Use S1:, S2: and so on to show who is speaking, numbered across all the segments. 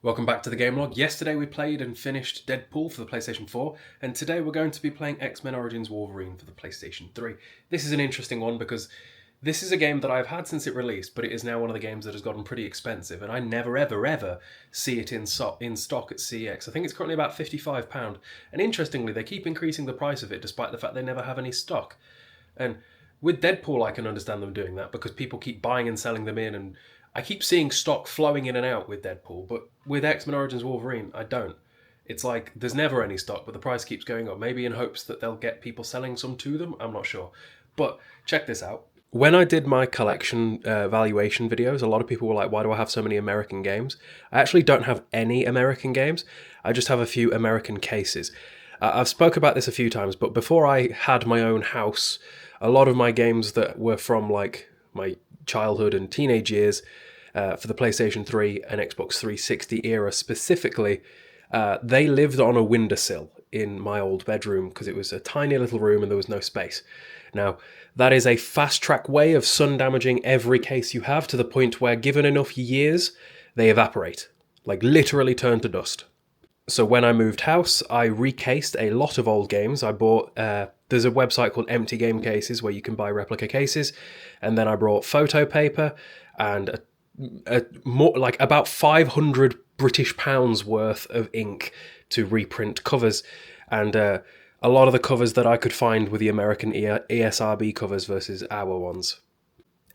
S1: Welcome back to the gamelog. Yesterday we played and finished Deadpool for the PlayStation 4, and today we're going to be playing X-Men Origins Wolverine for the PlayStation 3. This is an interesting one because this is a game that I've had since it released, but it is now one of the games that has gotten pretty expensive, and I never ever see it in stock at CEX. I think it's currently about £55, and interestingly they keep increasing the price of it despite the fact they never have any stock. And with Deadpool I can understand them doing that because people keep buying and selling them in, and I keep seeing stock flowing in and out with Deadpool, but with X-Men Origins Wolverine, I don't. It's like there's never any stock, but the price keeps going up, maybe in hopes that they'll get people selling some to them, I'm not sure. But check this out. When I did my collection valuation videos, a lot of people were like, why do I have so many American games? I actually don't have any American games, I just have a few American cases. I've spoke about this a few times, but before I had my own house, a lot of my games that were from like my childhood and teenage years, for the PlayStation 3 and Xbox 360 era specifically, they lived on a windowsill in my old bedroom because it was a tiny little room and there was no space. Now, that is a fast-track way of sun-damaging every case you have to the point where, given enough years, they evaporate. Like, literally turn to dust. So when I moved house, I recased a lot of old games. I bought, there's a website called Empty Game Cases where you can buy replica cases, and then I brought photo paper and more like about 500 British pounds worth of ink to reprint covers, and a lot of the covers that I could find were the American ESRB covers versus our ones.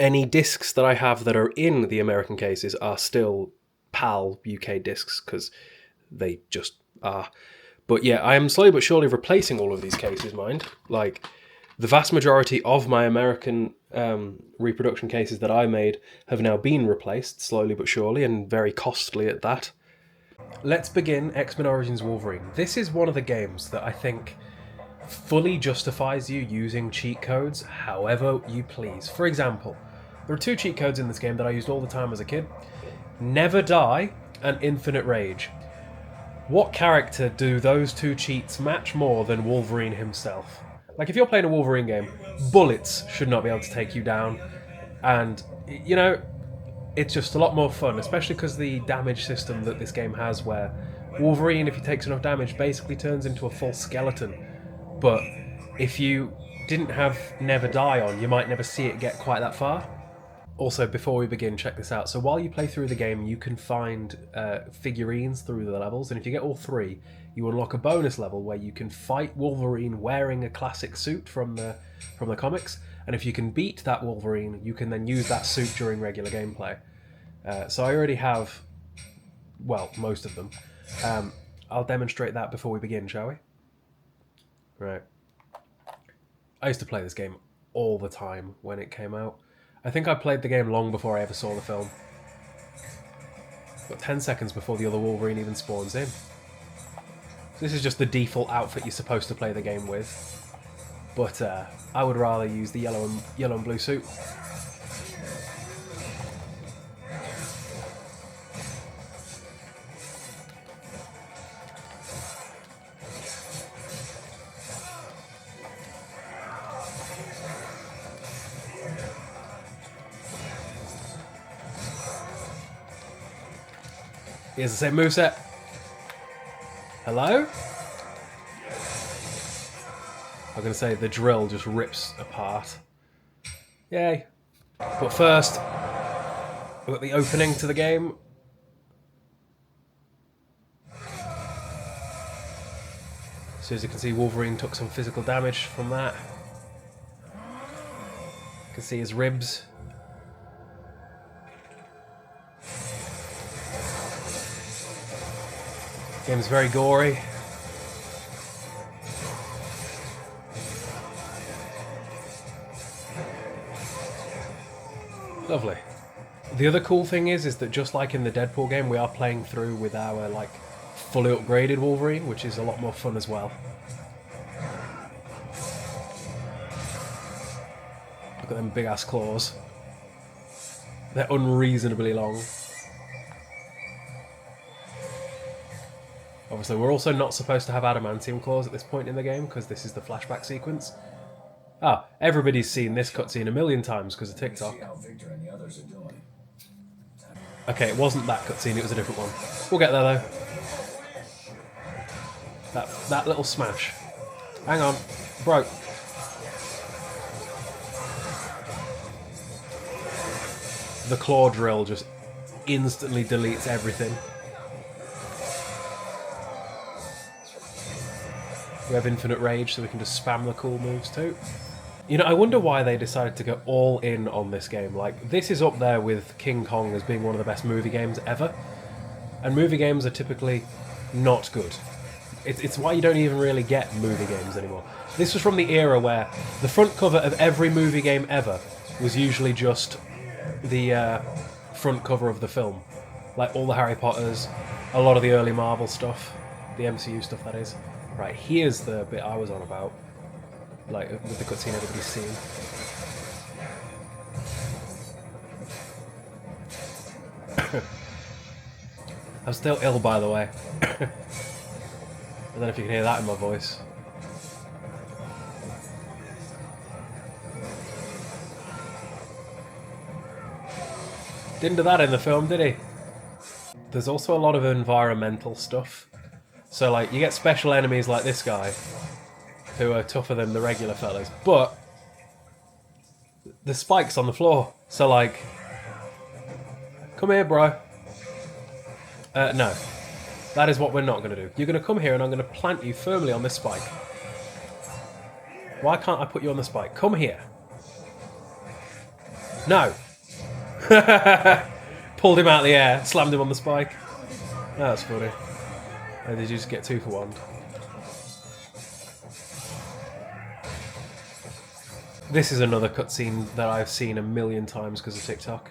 S1: Any discs that I have that are in the American cases are still PAL UK discs because they just are. But yeah, I am slowly but surely replacing all of these cases, mind. Like, the vast majority of my American reproduction cases that I made have now been replaced, slowly but surely, and very costly at that. Let's begin X-Men Origins Wolverine. This is one of the games that I think fully justifies you using cheat codes however you please. For example, there are two cheat codes in this game that I used all the time as a kid. Never Die and Infinite Rage. What character do those two cheats match more than Wolverine himself? Like, if you're playing a Wolverine game, bullets should not be able to take you down. And, you know, it's just a lot more fun, especially because the damage system that this game has, where Wolverine, if he takes enough damage, basically turns into a full skeleton. But if you didn't have Never Die on, you might never see it get quite that far. Also, before we begin, check this out. So while you play through the game, you can find figurines through the levels, and if you get all three, you unlock a bonus level where you can fight Wolverine wearing a classic suit from the comics, and if you can beat that Wolverine, you can then use that suit during regular gameplay. So I already have, well, most of them. I'll demonstrate that before we begin, shall we? Right. I used to play this game all the time when it came out. I think I played the game long before I ever saw the film. But 10 seconds before the other Wolverine even spawns in. This is just the default outfit you're supposed to play the game with. But I would rather use the yellow and blue suit. Here's the same moveset. Hello? I'm going to say the drill just rips apart. Yay. But first, we've got the opening to the game. So as you can see, Wolverine took some physical damage from that. You can see his ribs. Game's very gory. Lovely. The other cool thing is that just like in the Deadpool game, we are playing through with our like fully upgraded Wolverine, which is a lot more fun as well. Look at them big ass claws. They're unreasonably long. Obviously, we're also not supposed to have adamantium claws at this point in the game because this is the flashback sequence. Ah, everybody's seen this cutscene a million times because of TikTok.
S2: See how Victor and the others are doing.
S1: Okay, it wasn't that cutscene, it was a different one. We'll get there though. That little smash. Hang on. Broke. The claw drill just instantly deletes everything. We have infinite rage, so we can just spam the cool moves too. You know, I wonder why they decided to go all in on this game. Like, this is up there with King Kong as being one of the best movie games ever. And movie games are typically not good. It's why you don't even really get movie games anymore. This was from the era where the front cover of every movie game ever was usually just the front cover of the film. Like all the Harry Potters, a lot of the early Marvel stuff, the MCU stuff that is. Right, here's the bit I was on about. Like, with the cutscene everybody's seen. I'm still ill, by the way. I don't know if you can hear that in my voice. Didn't do that in the film, did he? There's also a lot of environmental stuff. So, like, you get special enemies like this guy, who are tougher than the regular fellas, but the spikes on the floor. So, like, come here, bro. No. That is what we're not going to do. You're going to come here and I'm going to plant you firmly on this spike. Why can't I put you on the spike? Come here. No. Pulled him out of the air, slammed him on the spike. That's funny. Oh, did you just get 2 for 1? This is another cutscene that I've seen a million times because of TikTok.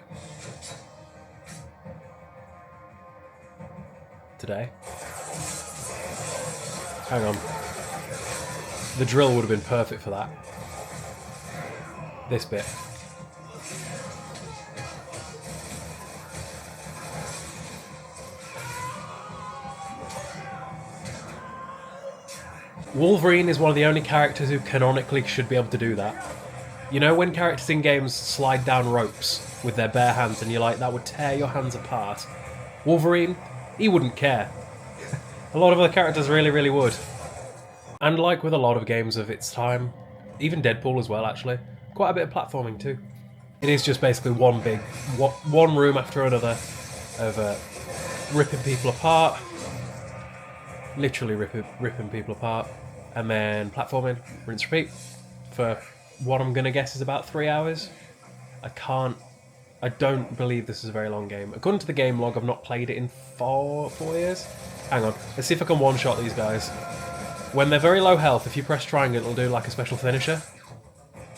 S1: Today. Hang on. The drill would have been perfect for that. This bit. Wolverine is one of the only characters who canonically should be able to do that. You know when characters in games slide down ropes with their bare hands and you're like, that would tear your hands apart? Wolverine, he wouldn't care. A lot of other characters really, really would. And like with a lot of games of its time, even Deadpool as well actually, quite a bit of platforming too. It is just basically one room after another of ripping people apart. Literally ripping people apart. And then platforming, rinse, repeat, for what I'm going to guess is about 3 hours. I don't believe this is a very long game. According to the gamelog, I've not played it in 4 years. Hang on, let's see if I can one-shot these guys. When they're very low health, if you press triangle, it'll do like a special finisher.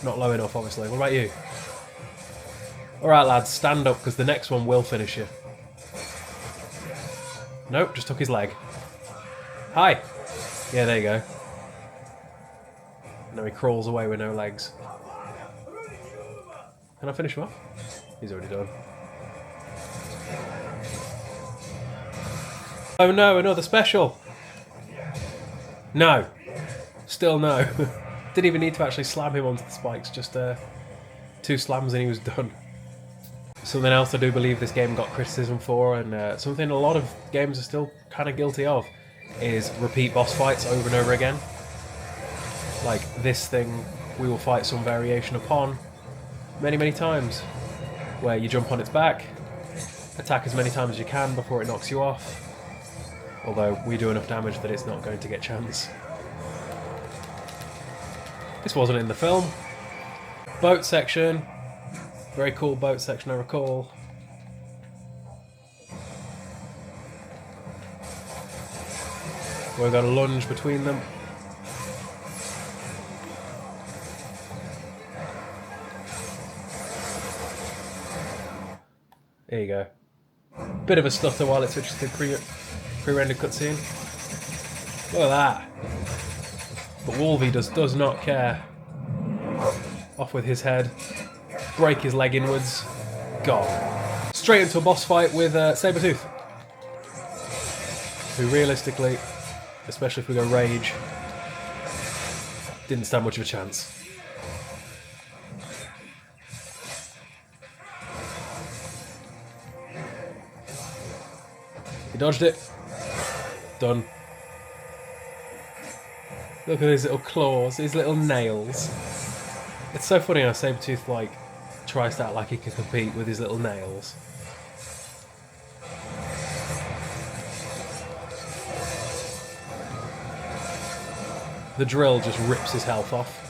S1: Not low enough, obviously. What about you? Alright, lads, stand up, because the next one will finish you. Nope, just took his leg. Hi! Yeah, there you go. Now he crawls away with no legs. Can I finish him off? He's already done. Oh no, another special! No. Still no. Didn't even need to actually slam him onto the spikes, just 2 slams and he was done. Something else I do believe this game got criticism for, and something a lot of games are still kind of guilty of, is repeat boss fights over and over again. Like this thing, we will fight some variation upon many, many times, where you jump on its back, attack as many times as you can before it knocks you off, although we do enough damage that it's not going to get chance. This wasn't in the film. Boat section. Very cool boat section, I recall. We've got a lunge between them. There you go. Bit of a stutter while it switches to pre-rendered cutscene. Look at that. But Wolvie does not care. Off with his head. Break his leg inwards. Gone. Straight into a boss fight with Sabertooth. Who realistically, especially if we go rage, didn't stand much of a chance. He dodged it. Done. Look at his little claws, his little nails. It's so funny how Sabertooth, like, tries to act like he can compete with his little nails. The drill just rips his health off.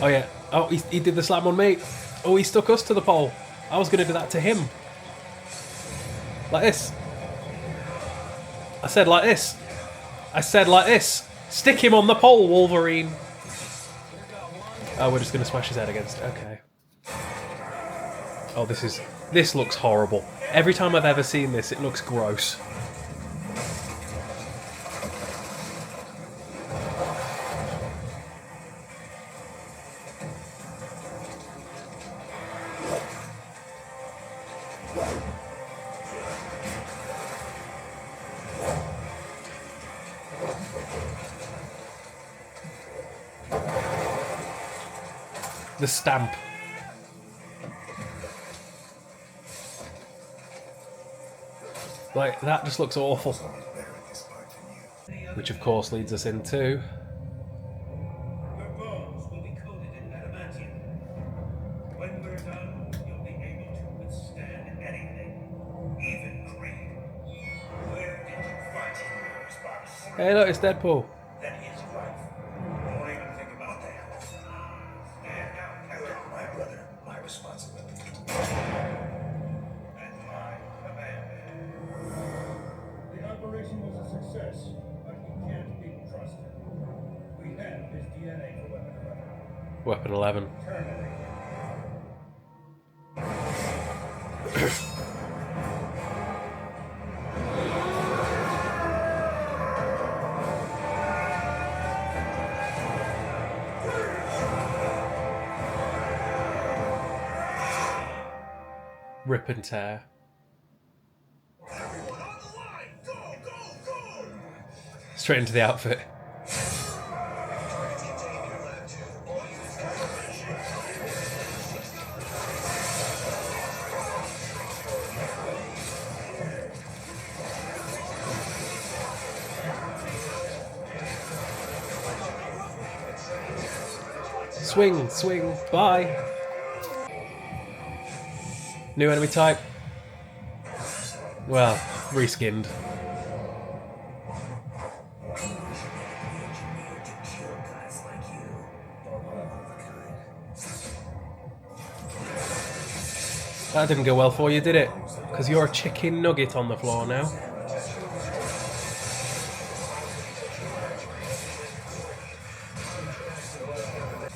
S1: Oh yeah. Oh, he did the slam on me. Oh, he stuck us to the pole. I was going to do that to him. Like this. I said like this. I said like this. Stick him on the pole, Wolverine. Oh, we're just going to smash his head against it. Okay. Oh, this looks horrible. Every time I've ever seen this, it looks gross. The stamp. Like, that just looks awful. Which of course leads us into...
S2: Your bones will be coated in adamantium. When we're done, you'll be able to withstand anything, even greed. Where did you find your response?
S1: Hey look, it's Deadpool.
S2: That is life. Don't even think about that. Stand down, Captain. My brother, my responsibility. And my command. The operation was a success, but he can't be trusted. We have his DNA for Weapon 11.
S1: Weapon 11.
S2: Terminate.
S1: Rip and tear.
S2: Everyone on the line! Go, go, go!
S1: Straight into the outfit. Swing, swing, bye. New enemy type. Well, reskinned. That didn't go well for you, did it? Because you're a chicken nugget on the floor now.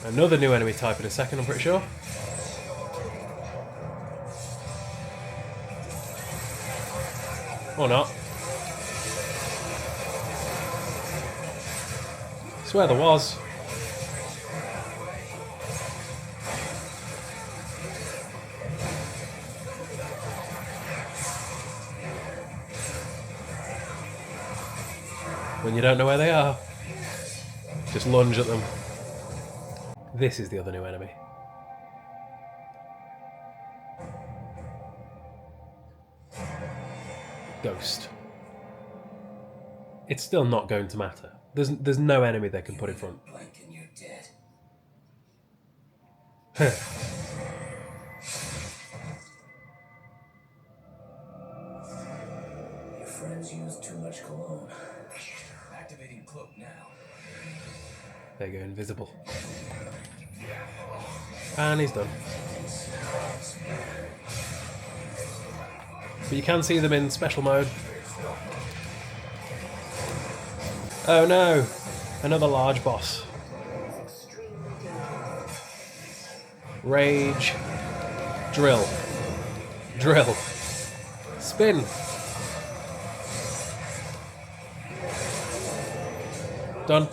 S1: Another new enemy type in a second, I'm pretty sure. Or not. Swear there was. When you don't know where they are, just lunge at them. This is the other new enemy. Ghost. It's still not going to matter. There's no enemy they can put in front.
S2: Blink and you're dead. Your friends use too much cologne. Activating cloak now.
S1: There you go, invisible. And he's done. But you can see them in special mode. Oh no! Another large boss. Rage. Drill. Drill. Spin. Done.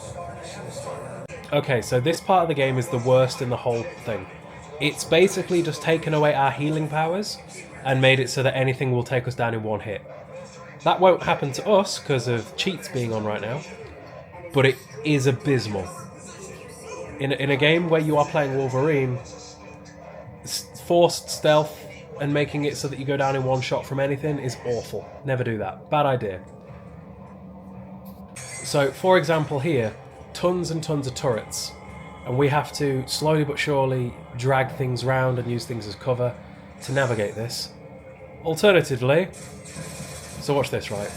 S1: Okay, so this part of the game is the worst in the whole thing. It's basically just taken away our healing powers and made it so that anything will take us down in one hit. That won't happen to us because of cheats being on right now, but it is abysmal. In a game where you are playing Wolverine, forced stealth and making it so that you go down in one shot from anything is awful. Never do that. Bad idea. So, for example here, tons and tons of turrets, and we have to slowly but surely drag things around and use things as cover to navigate this. Alternatively, so watch this, right?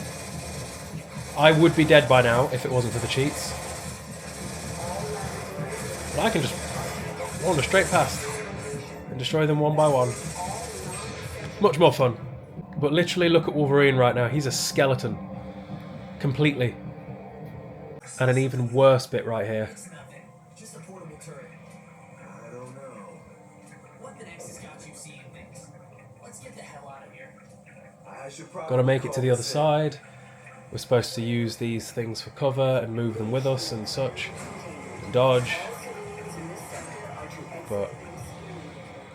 S1: I would be dead by now if it wasn't for the cheats. But I can just wander straight past and destroy them one by one. Much more fun. But literally look at Wolverine right now. He's a skeleton. Completely. And an even worse bit right here.
S2: It's nothing. Just a portable turret. I don't know. What the next has got you seeing things? Let's get the hell out of here. I should probably
S1: Got to make it to the other side. We're supposed to use these things for cover and move them with us and such. Dodge. But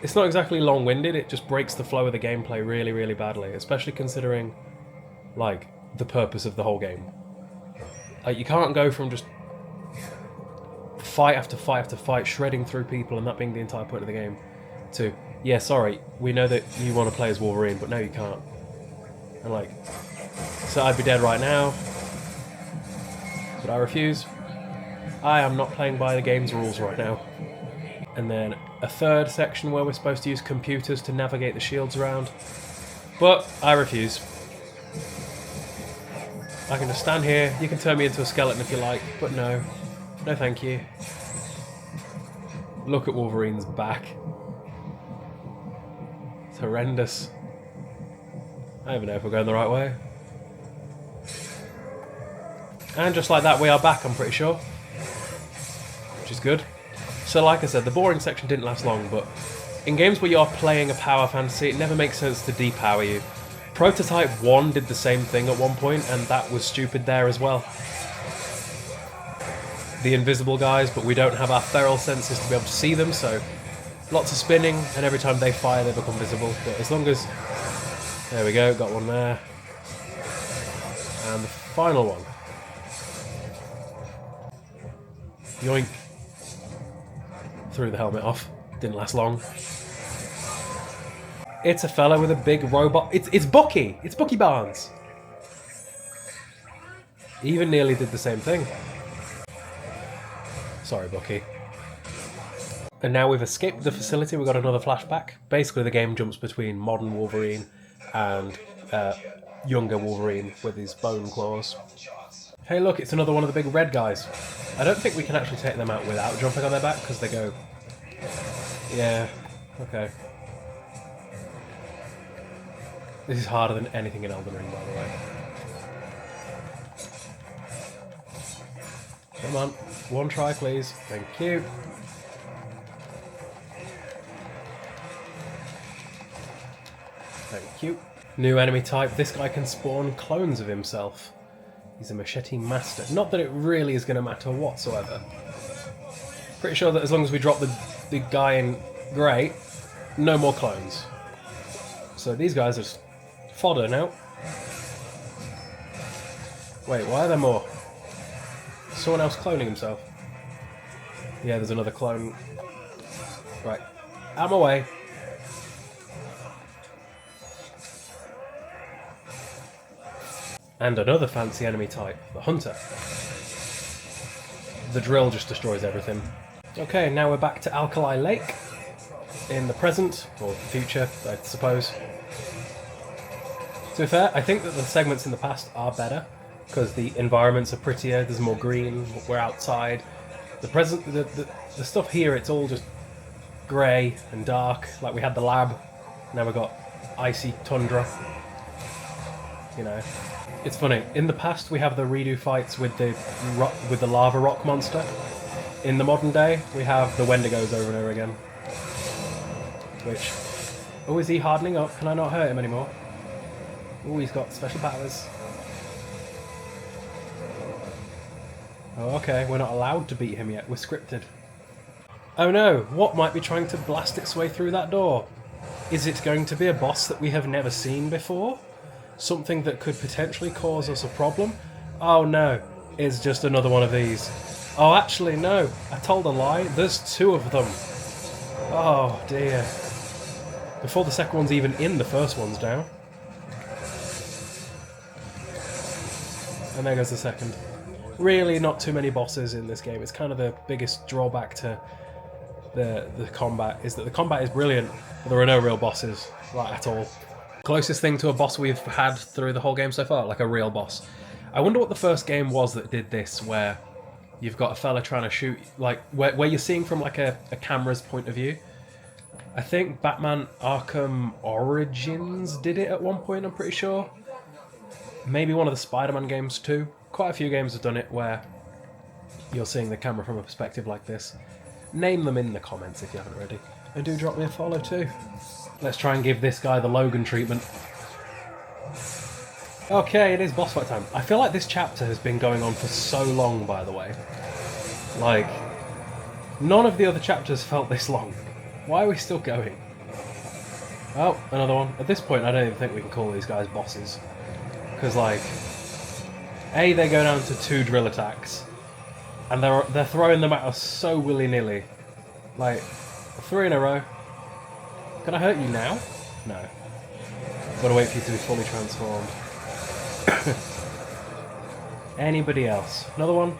S1: it's not exactly long-winded, it just breaks the flow of the gameplay really, really badly, especially considering, like, the purpose of the whole game. Like, you can't go from just fight after fight after fight, shredding through people and that being the entire point of the game, to, yeah, sorry, we know that you want to play as Wolverine, but no, you can't. And, like, so I'd be dead right now, but I refuse. I am not playing by the game's rules right now. And then a third section where we're supposed to use computers to navigate the shields around. But I refuse. I can just stand here, you can turn me into a skeleton if you like, but no. No thank you. Look at Wolverine's back. It's horrendous. I don't even know if we're going the right way. And just like that we are back, I'm pretty sure. Which is good. So like I said, the boring section didn't last long, but in games where you're playing a power fantasy, it never makes sense to depower you. Prototype 1 did the same thing at one point, and that was stupid there as well. The invisible guys, but we don't have our feral senses to be able to see them, so lots of spinning, and every time they fire they become visible. But as long as... There we go, got one there. And the final one. Yoink. Threw the helmet off. Didn't last long. It's a fella with a big robot. It's Bucky! It's Bucky Barnes! He even nearly did the same thing. Sorry, Bucky. And now we've escaped the facility, we've got another flashback. Basically the game jumps between modern Wolverine and younger Wolverine with his bone claws. Hey look, it's another one of the big red guys. I don't think we can actually take them out without jumping on their back, because they go... Yeah, okay. This is harder than anything in Elden Ring, by the way. Come on, one try please. Thank you. Thank you. New enemy type. This guy can spawn clones of himself. He's a machete master. Not that it really is going to matter whatsoever. Pretty sure that as long as we drop the big guy in grey, no more clones. So these guys are just fodder now. Wait, why are there more? Someone else cloning himself. Yeah, there's another clone. Right, out of my way. And another fancy enemy type, the Hunter. The drill just destroys everything. Okay, now we're back to Alkali Lake. In the present, or future, I suppose. To be fair, I think that the segments in the past are better, because the environments are prettier, there's more green, we're outside. The present, the stuff here, it's all just grey and dark, like we had the lab, now we've got icy tundra. You know. It's funny, in the past we have the redo fights with the lava rock monster. In the modern day, we have the Wendigos over and over again. Which... Oh, is he hardening up? Can I not hurt him anymore? Oh, he's got special powers. Oh, okay, we're not allowed to beat him yet, we're scripted. Oh no, what might be trying to blast its way through that door? Is it going to be a boss that we have never seen before? Something that could potentially cause us a problem? Oh no, it's just another one of these. Oh, actually no, I told a lie, there's two of them. Oh dear. Before the second one's even in, the first one's down. And there goes the second. Really not too many bosses in this game. It's kind of the biggest drawback to the combat, is that the combat is brilliant, but there are no real bosses, like, at all. Closest thing to a boss we've had through the whole game so far, like a real boss. I wonder what the first game was that did this, where you've got a fella trying to shoot, like, where you're seeing from like a camera's point of view. I think Batman Arkham Origins did it at one point, I'm pretty sure. Maybe one of the Spider-Man games too. Quite a few games have done it where you're seeing the camera from a perspective like this. Name them in the comments if you haven't already. And do drop me a follow too. Let's try and give this guy the Logan treatment. Okay, it is boss fight time. I feel like this chapter has been going on for so long, by the way. Like, none of the other chapters felt this long. Why are we still going? Oh, another one. At this point, I don't even think we can call these guys bosses. Because, like, A, they go down to 2 drill attacks. And they're throwing them at us so willy-nilly. Like, 3 in a row. Can I hurt you now? No. Gotta wait for you to be fully transformed. Anybody else? Another one?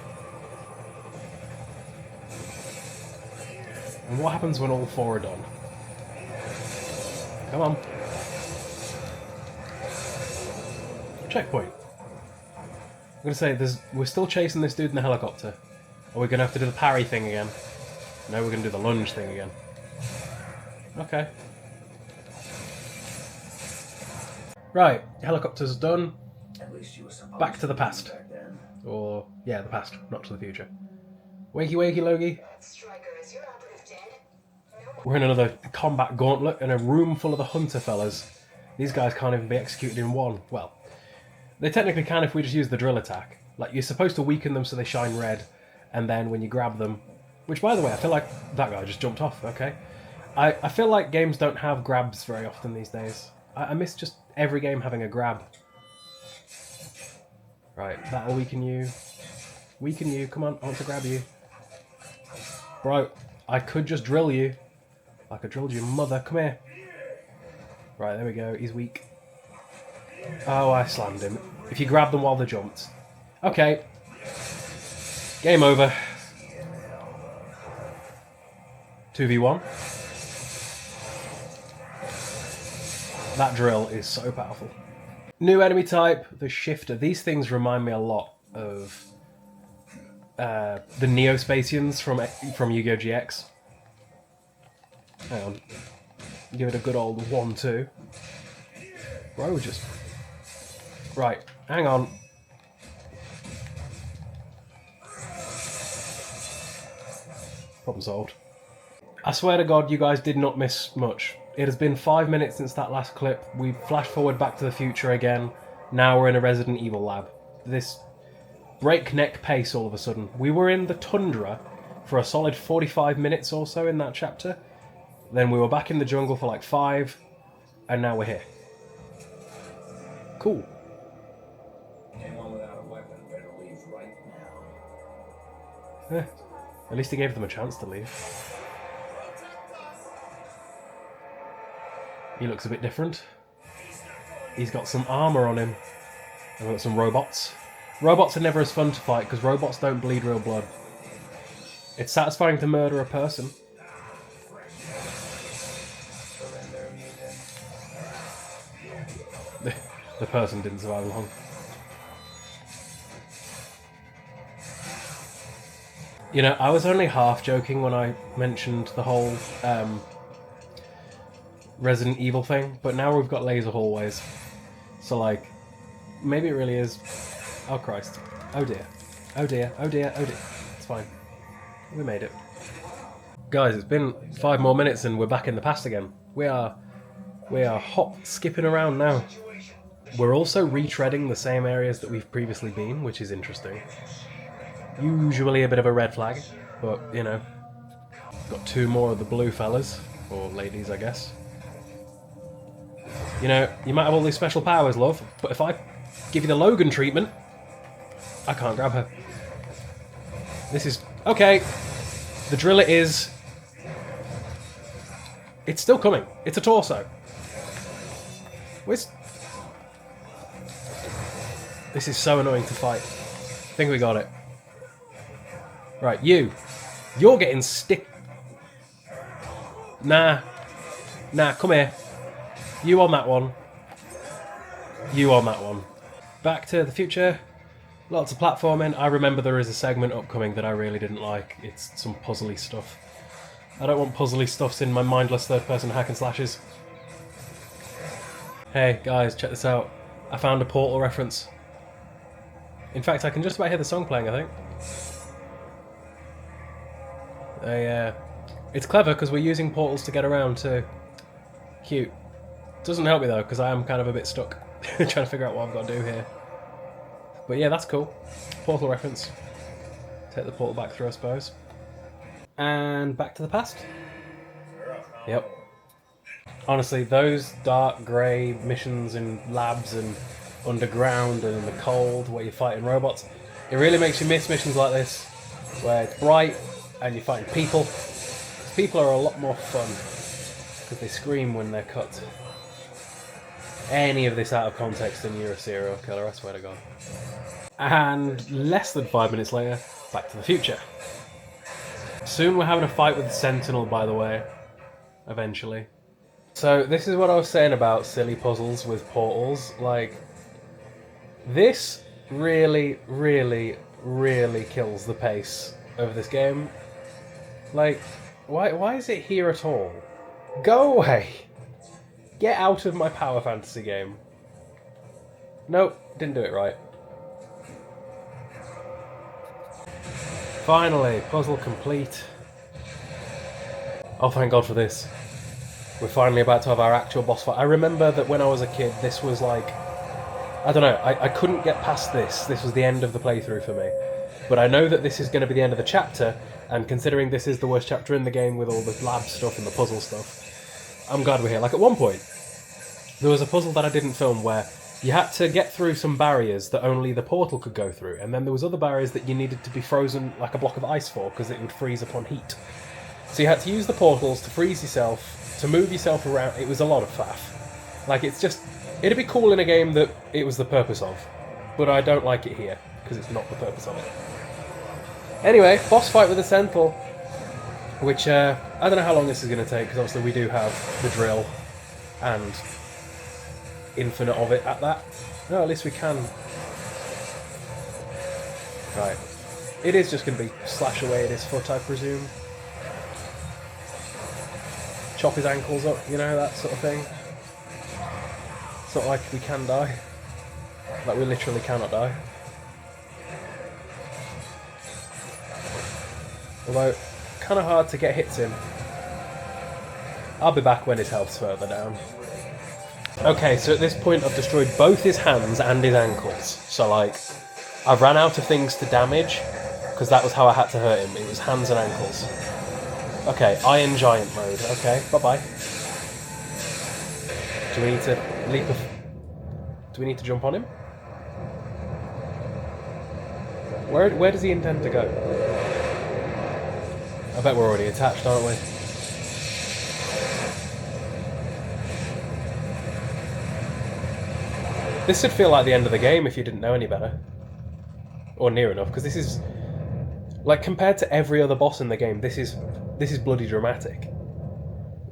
S1: And what happens when all 4 are done? Come on. Checkpoint. I'm gonna say we're still chasing this dude in the helicopter. Are we gonna have to do the parry thing again? No, we're gonna do the lunge thing again. Okay. Right, helicopter's done. Back to the past. Or, yeah, the past, not to the future. Wakey wakey Logie. We're in another combat gauntlet in a room full of the hunter fellas. These guys can't even be executed in one. Well, they technically can if we just use the drill attack. Like, you're supposed to weaken them so they shine red, and then when you grab them... Which, by the way, I feel like that guy just jumped off, okay? I feel like games don't have grabs very often these days. I miss just every game having a grab. Right, that'll weaken you. Weaken you, come on, I want to grab you. Bro, I could just drill you. Like I drilled your mother, come here. Right, there we go, he's weak. Oh, I slammed him. If you grab them while they jumped. Okay. Game over. 2v1. That drill is so powerful. New enemy type, the Shifter. These things remind me a lot of the Neospatians from Yu-Gi-Oh! GX. Hang on. Give it a good old 1-2. Bro, just... Right, hang on. Problem solved. I swear to God, you guys did not miss much. It has been 5 minutes since that last clip. We flashed forward back to the future again. Now we're in a Resident Evil lab. This breakneck pace all of a sudden. We were in the tundra for a solid 45 minutes or so in that chapter. Then we were back in the jungle for like 5. And now we're here. Cool.
S2: Anyone without a weapon better leave right now.
S1: At least he gave them a chance to leave. He looks a bit different. He's got some armour on him. I've got some robots. Robots are never as fun to fight because robots don't bleed real blood. It's satisfying to murder a person. The person didn't survive long. You know, I was only half joking when I mentioned the whole Resident Evil thing, but now we've got laser hallways. So, like, maybe it really is... Oh, Christ. Oh, dear. Oh, dear. Oh, dear. Oh, dear. It's fine. We made it. Guys, it's been 5 more minutes and we're back in the past again. We are skipping around now. We're also retreading the same areas that we've previously been, which is interesting. Usually a bit of a red flag, but, you know. Got 2 more of the blue fellas, or ladies, I guess. You know, you might have all these special powers, love, but if I give you the Logan treatment, I can't grab her. This is... Okay. The drill it is. It's still coming. It's a torso. Where's... This is so annoying to fight. I think we got it. Right, you. You're getting stick... Nah. Nah, come here. You on that one. You on that one. Back to the Future. Lots of platforming. I remember there is a segment upcoming that I really didn't like. It's some puzzly stuff. I don't want puzzly stuffs in my mindless third-person hack and slashes. Hey, guys, check this out. I found a Portal reference. In fact, I can just about hear the song playing, I think. It's clever because we're using portals to get around too. Cute. Doesn't help me though, because I am kind of a bit stuck trying to figure out what I've got to do here. But yeah, that's cool. Portal reference. Take the portal back through, I suppose. And back to the past. Yep. Honestly, those dark grey missions in labs and underground and in the cold where you're fighting robots, it really makes you miss missions like this, where it's bright and you're fighting people. People are a lot more fun because they scream when they're cut. Any of this out of context and you're a serial killer, I swear to God. And less than 5 minutes later, Back to the Future. Soon we're having a fight with the Sentinel, by the way. Eventually. So this is what I was saying about silly puzzles with portals. Like, this really, really, really kills the pace of this game. Like, why is it here at all? Go away! Get out of my power fantasy game. Nope, didn't do it right. Finally, puzzle complete. Oh, thank God for this. We're finally about to have our actual boss fight. I remember that when I was a kid, this was like... I don't know, I couldn't get past this. This was the end of the playthrough for me. But I know that this is going to be the end of the chapter, and considering this is the worst chapter in the game with all the lab stuff and the puzzle stuff, I'm glad we're here. Like, at one point, there was a puzzle that I didn't film where you had to get through some barriers that only the portal could go through, and then there was other barriers that you needed to be frozen like a block of ice for, because it would freeze upon heat. So you had to use the portals to freeze yourself, to move yourself around. It was a lot of faff. Like, it's just... It'd be cool in a game that it was the purpose of, but I don't like it here, because it's not the purpose of it. Anyway, boss fight with the Sentinel, which, I don't know how long this is going to take, because obviously we do have the drill, and infinite of it at that. No, at least we can. Right. It is just going to be slash away at his foot, I presume. Chop his ankles up, you know, that sort of thing. It's not like we can die. Like, we literally cannot die. Although, kind of hard to get hits in. I'll be back when his health's further down. Okay, so at this point I've destroyed both his hands and his ankles. So, like, I've ran out of things to damage, because that was how I had to hurt him. It was hands and ankles. Okay, Iron Giant mode. Okay, bye-bye. Do we need to leap of... Do we need to jump on him? Where does he intend to go? I bet we're already attached, aren't we? This should feel like the end of the game if you didn't know any better. Or near enough, because this is... Like, compared to every other boss in the game, this is bloody dramatic.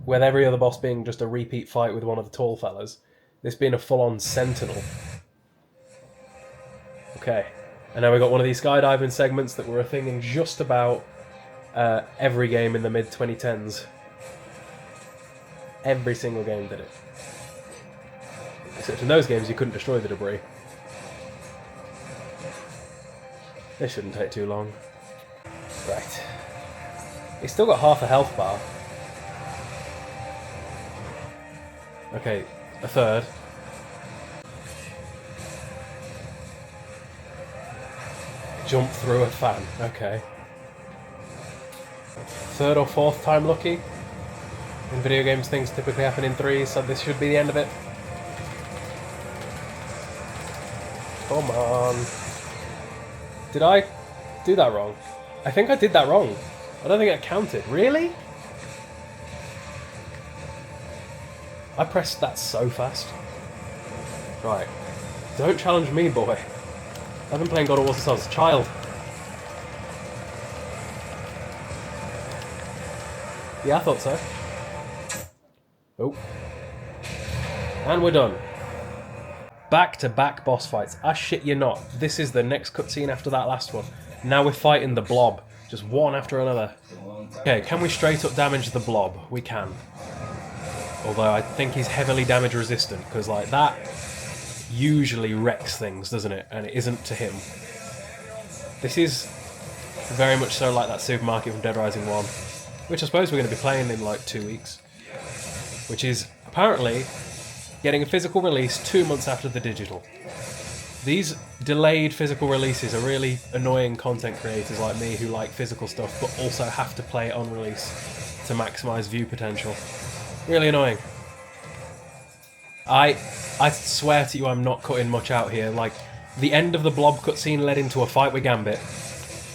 S1: With every other boss being just a repeat fight with one of the tall fellas, this being a full-on Sentinel. Okay. And now we've got one of these skydiving segments that were a thing in just about every game in the mid-2010s. Every single game did it. Except in those games you couldn't destroy the debris. This shouldn't take too long. Right. He's still got half a health bar. Okay, a third. Jump through a fan, okay. Third or fourth time lucky. In video games things typically happen in threes, so this should be the end of it. Come on. Did I do that wrong? I think I did that wrong. I don't think it counted. Really? I pressed that so fast. Right. Don't challenge me, boy. I've been playing God of War since I was a child. Yeah, I thought so. Oh. And we're done. Back-to-back boss fights. I shit you not. This is the next cutscene after that last one. Now we're fighting the blob. Just one after another. Okay, can we straight up damage the blob? We can. Although I think he's heavily damage resistant, because like that usually wrecks things, doesn't it? And it isn't to him. This is very much so like that supermarket from Dead Rising 1, which I suppose we're going to be playing in like 2 weeks. Which is apparently getting a physical release 2 months after the digital. These delayed physical releases are really annoying content creators like me who like physical stuff but also have to play it on release to maximise view potential. Really annoying. I swear to you I'm not cutting much out here. Like, the end of the blob cutscene led into a fight with Gambit.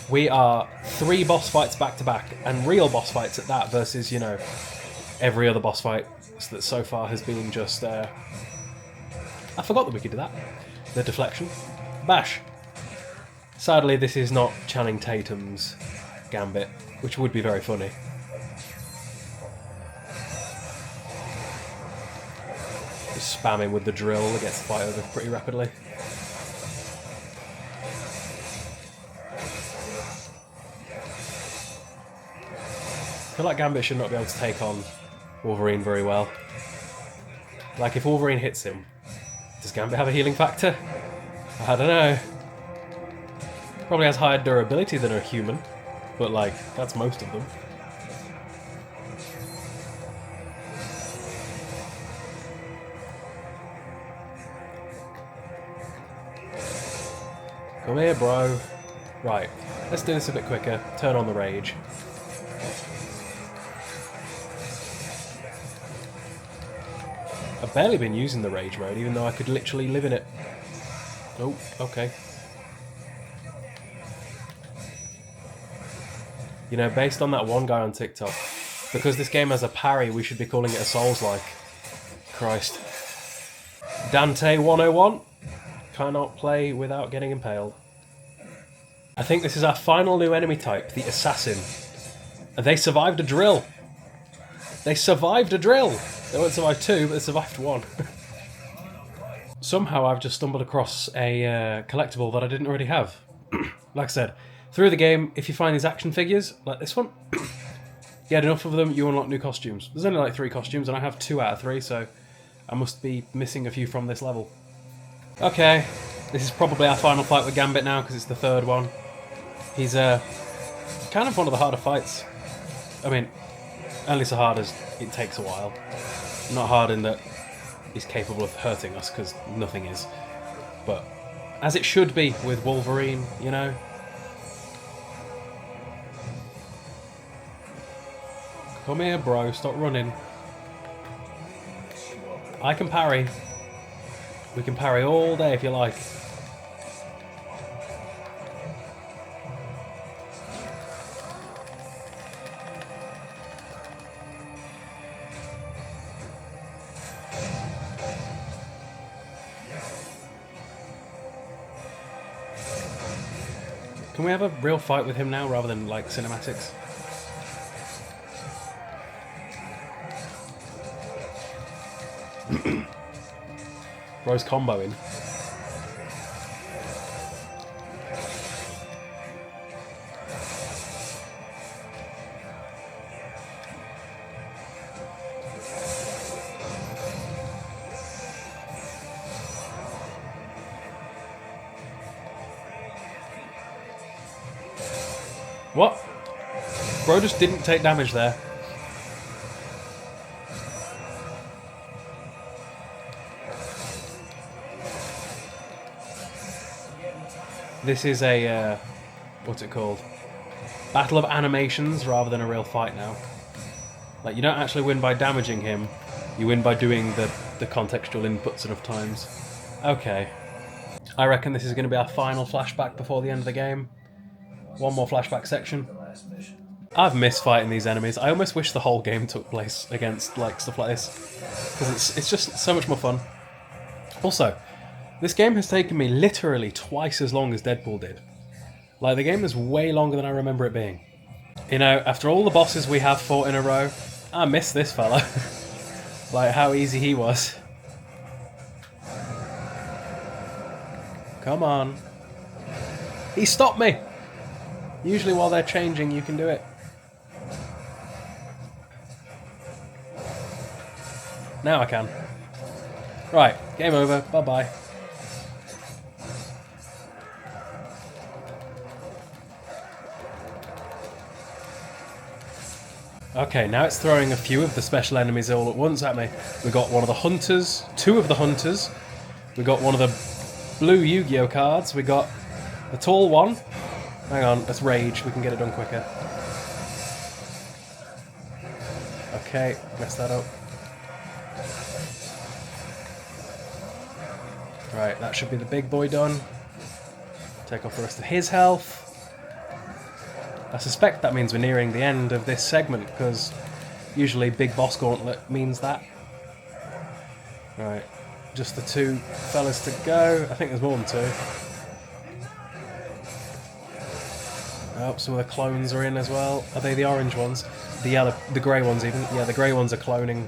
S1: We are 3 boss fights back to back, and real boss fights at that, versus, you know, every other boss fight that so far has been just... I forgot that we could do that. The deflection. Bash. Sadly, this is not Channing Tatum's Gambit, which would be very funny. Just spam him with the drill, it gets the fight over pretty rapidly. I feel like Gambit should not be able to take on Wolverine very well. Like, if Wolverine hits him, does Gambit have a healing factor? I don't know. Probably has higher durability than a human, but like, that's most of them. Come here, bro. Right, let's do this a bit quicker. Turn on the rage. I've barely been using the rage mode, even though I could literally live in it. Oh, okay. You know, based on that one guy on TikTok, because this game has a parry, we should be calling it a Souls-like. Christ. Dante 101. Cannot play without getting impaled. I think this is our final new enemy type, the Assassin. And they survived a drill. They survived a drill! They won't survive 2, but they survived 1. Somehow I've just stumbled across a collectible that I didn't already have. Like I said, through the game, if you find these action figures, like this one, get enough of them, you unlock new costumes. There's only like 3 costumes, and I have 2 out of 3, so I must be missing a few from this level. Okay, this is probably our final fight with Gambit now, because it's the 3rd one. He's kind of one of the harder fights. I mean, only so hard as it takes a while. Not hard in that he's capable of hurting us, because nothing is. But as it should be with Wolverine, you know? Come here, bro. Stop running. I can parry. We can parry all day if you like. Can we have a real fight with him now rather than like cinematics? Bro's comboing. What? Bro just didn't take damage there. This is a, what's it called? Battle of animations rather than a real fight now. Like, you don't actually win by damaging him, you win by doing the contextual inputs enough times. Okay. I reckon this is going to be our final flashback before the end of the game. One more flashback section. I've missed fighting these enemies. I almost wish the whole game took place against like stuff like this, because it's just so much more fun. Also, this game has taken me literally twice as long as Deadpool did. Like, the game is way longer than I remember it being. You know, after all the bosses we have fought in a row, I miss this fella. Like, how easy he was. Come on. He stopped me! Usually while they're changing, you can do it. Now I can. Right, game over. Bye-bye. Okay, now it's throwing a few of the special enemies all at once at me. We got one of the hunters, two of the hunters. We got one of the blue Yu-Gi-Oh cards. We got the tall one. Hang on, let's rage. We can get it done quicker. Okay, messed that up. Right, that should be the big boy done. Take off the rest of his health. I suspect that means we're nearing the end of this segment, because usually big boss gauntlet means that. Right, just the two fellas to go. I think there's more than two. Oh, some of the clones are in as well. Are they the orange ones? The grey ones even. Yeah, the grey ones are cloning.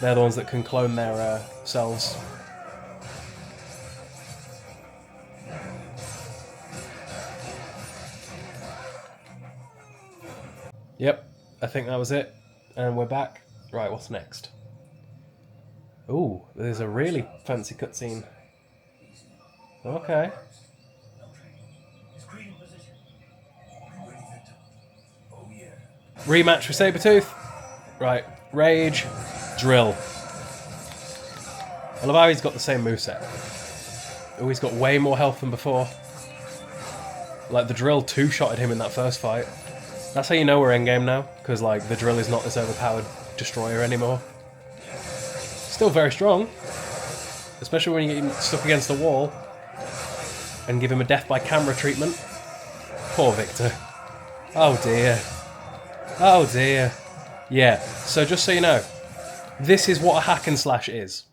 S1: They're the ones that can clone their selves. Yep, I think that was it. And we're back. Right, what's next? Ooh, there's a really fancy cutscene. Okay. Rematch with Sabertooth. Right, rage, drill. I love how he's got the same moveset. Oh, he's got way more health than before. Like, the drill two-shotted him in that first fight. That's how you know we're endgame now, because like the drill is not this overpowered destroyer anymore. Still very strong, especially when you get stuck against the wall and give him a death by camera treatment. Poor Victor. Oh dear. Oh dear. Yeah, so just so you know, this is what a hack and slash is.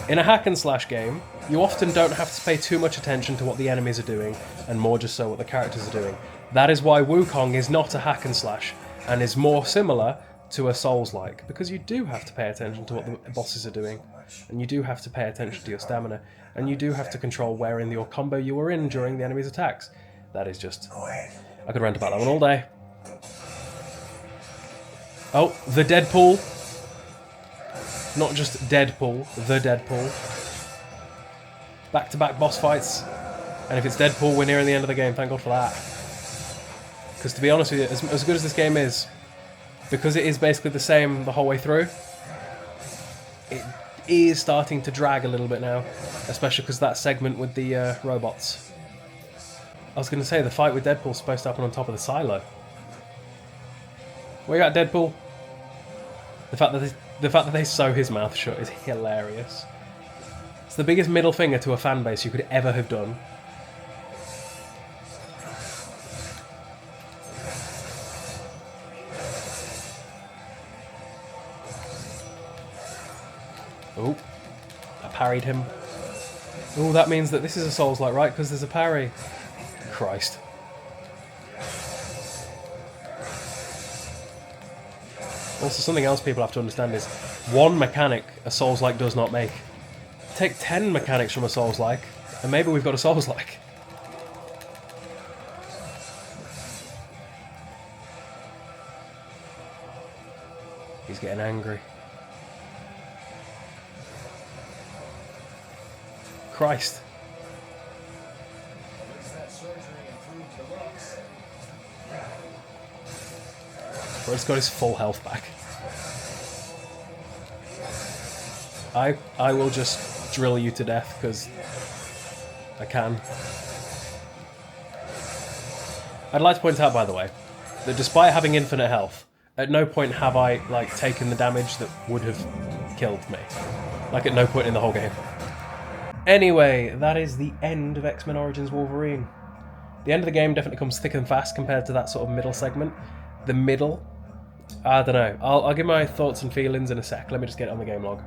S1: In a hack and slash game, you often don't have to pay too much attention to what the enemies are doing, and more just so what the characters are doing. That is why Wukong is not a hack and slash, and is more similar to a Souls-like, because you do have to pay attention to what the bosses are doing, and you do have to pay attention to your stamina, and you do have to control where in your combo you are in during the enemy's attacks. That is just... I could rant about that one all day. Oh, the Deadpool. Not just Deadpool, the Deadpool. Back-to-back boss fights, and if it's Deadpool, we're nearing the end of the game, thank God for that. Because to be honest with you, as good as this game is, because it is basically the same the whole way through, it is starting to drag a little bit now, especially because that segment with the robots. I was going to say, the fight with Deadpool's supposed to happen on top of the silo. Where you at, Deadpool? The fact that they sew his mouth shut is hilarious. It's the biggest middle finger to a fan base you could ever have done. Oh, I parried him. Oh, that means that this is a Souls-like, right? Because there's a parry. Christ. Also, something else people have to understand is one mechanic a Souls-like does not make. Take 10 mechanics from a Souls-like, and maybe we've got a Souls-like. He's getting angry. Christ. Bro, he's got his full health back. I will just drill you to death because I can. I'd like to point out, by the way, that despite having infinite health, at no point have I like taken the damage that would have killed me. Like at no point in the whole game. Anyway, that is the end of X-Men Origins Wolverine. The end of the game definitely comes thick and fast compared to that sort of middle segment, the middle. I don't know. I'll give my thoughts and feelings in a sec. Let me just get it on the game log.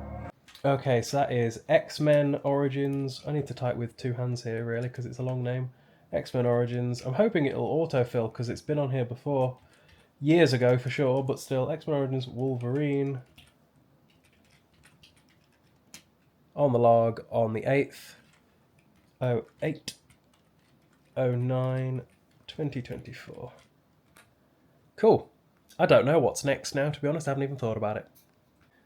S1: Okay, so that is X-Men Origins. I need to type with two hands here, really, because it's a long name. X-Men Origins. I'm hoping it'll autofill, because it's been on here before. Years ago, for sure, but still. X-Men Origins Wolverine. On the log on the 8th. 08. 09. 2024. Cool. I don't know what's next now, to be honest. I haven't even thought about it.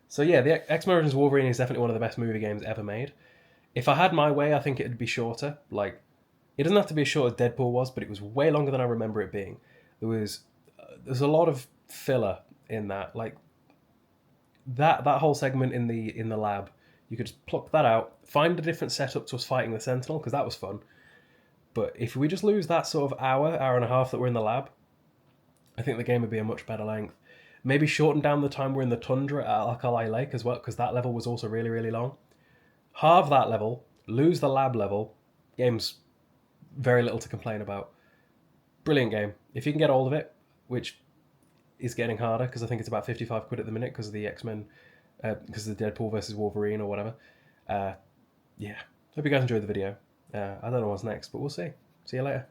S1: So yeah, the X-Men Origins Wolverine is definitely one of the best movie games ever made. If I had my way, I think it'd be shorter. Like, it doesn't have to be as short as Deadpool was, but it was way longer than I remember it being. There's a lot of filler in that. Like that whole segment in the lab, you could just pluck that out, find a different setup to us fighting the Sentinel, because that was fun. But if we just lose that sort of hour and a half that we're in the lab, I think the game would be a much better length. Maybe shorten down the time we're in the tundra at Alkali Lake as well, because that level was also really, really long. Halve that level, lose the lab level, game's very little to complain about. Brilliant game. If you can get hold of it, which is getting harder, because I think it's about 55 quid at the minute because of the X-Men, because of the Deadpool versus Wolverine or whatever. Yeah. Hope you guys enjoyed the video. I don't know what's next, but we'll see. See you later.